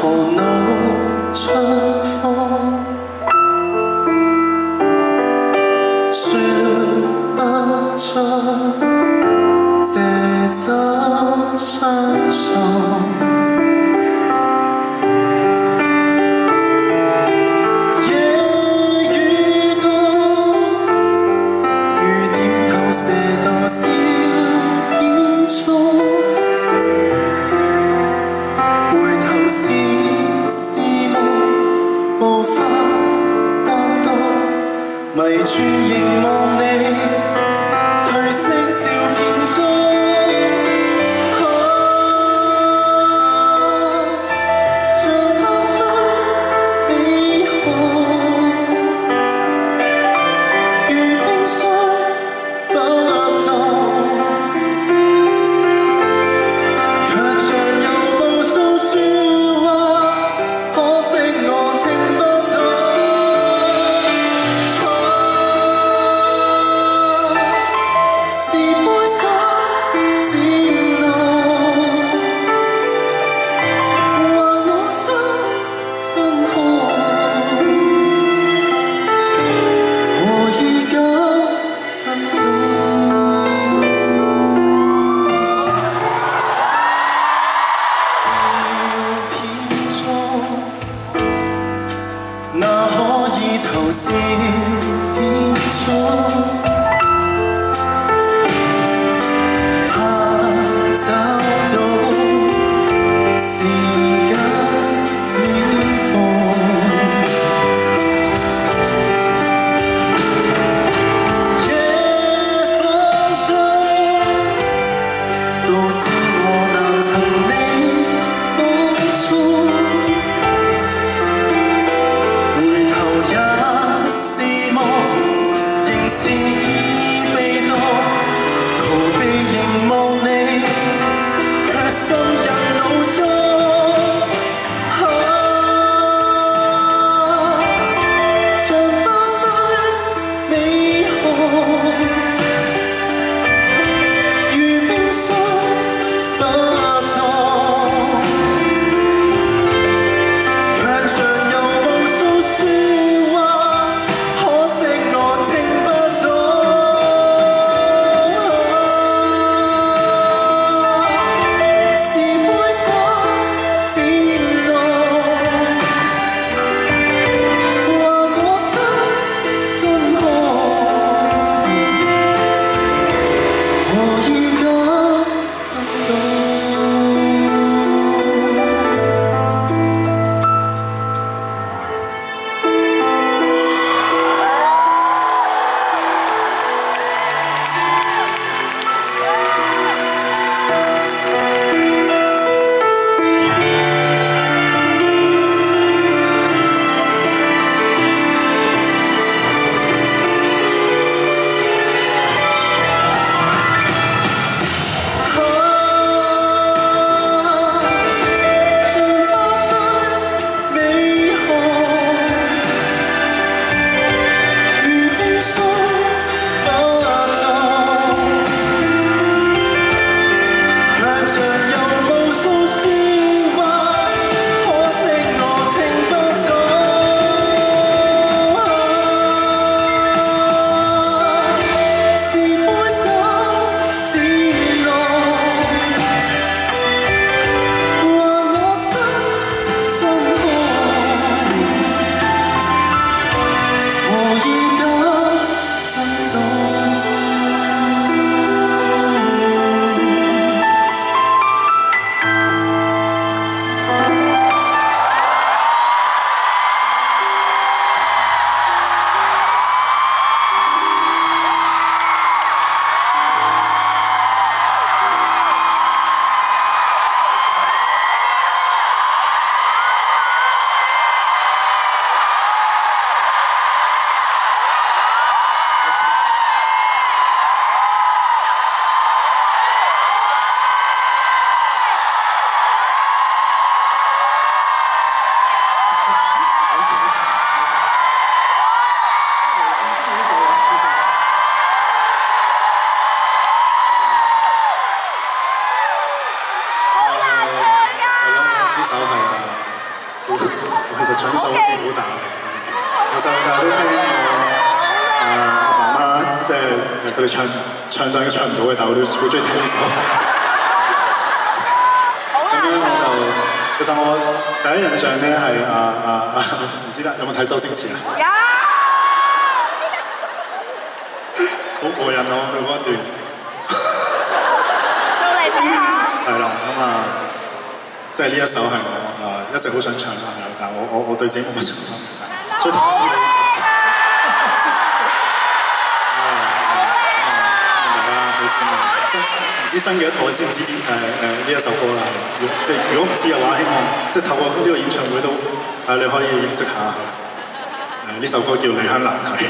何怒春風，說不出這周相送。迷住凝望你，褪色照片中，像花雖美好，如冰雖不凍，卻像有無數説話，可惜我聽不懂。那可以投照片中，怕找到時間裂縫，夜風中告知我難尋你風中。被動逃避凝望你，卻深入腦中。像花雖美好，如冰雖不凍，卻像有無數説話，可惜我聽不懂。首係我其實唱呢首好似好大嘅，由細到大都聽我阿爸媽即係佢哋唱真嘅唱唔到嘅，但係我都好中意聽呢首。咁樣我就其實我第一印象咧係唔知啦，有冇睇周星馳啊？有。好過癮啊！佢嗰一段。做嚟睇下。係啦，咁即係呢一首係我一直好想唱下嘅，但係我對自己冇乜信心，所以同時大家好歡迎。唔知新嘅一代知唔知呢一首歌啦？即係如果唔知嘅話，希望即係透過呢個演唱會都你可以認識下。呢首歌叫《離鄉難題》。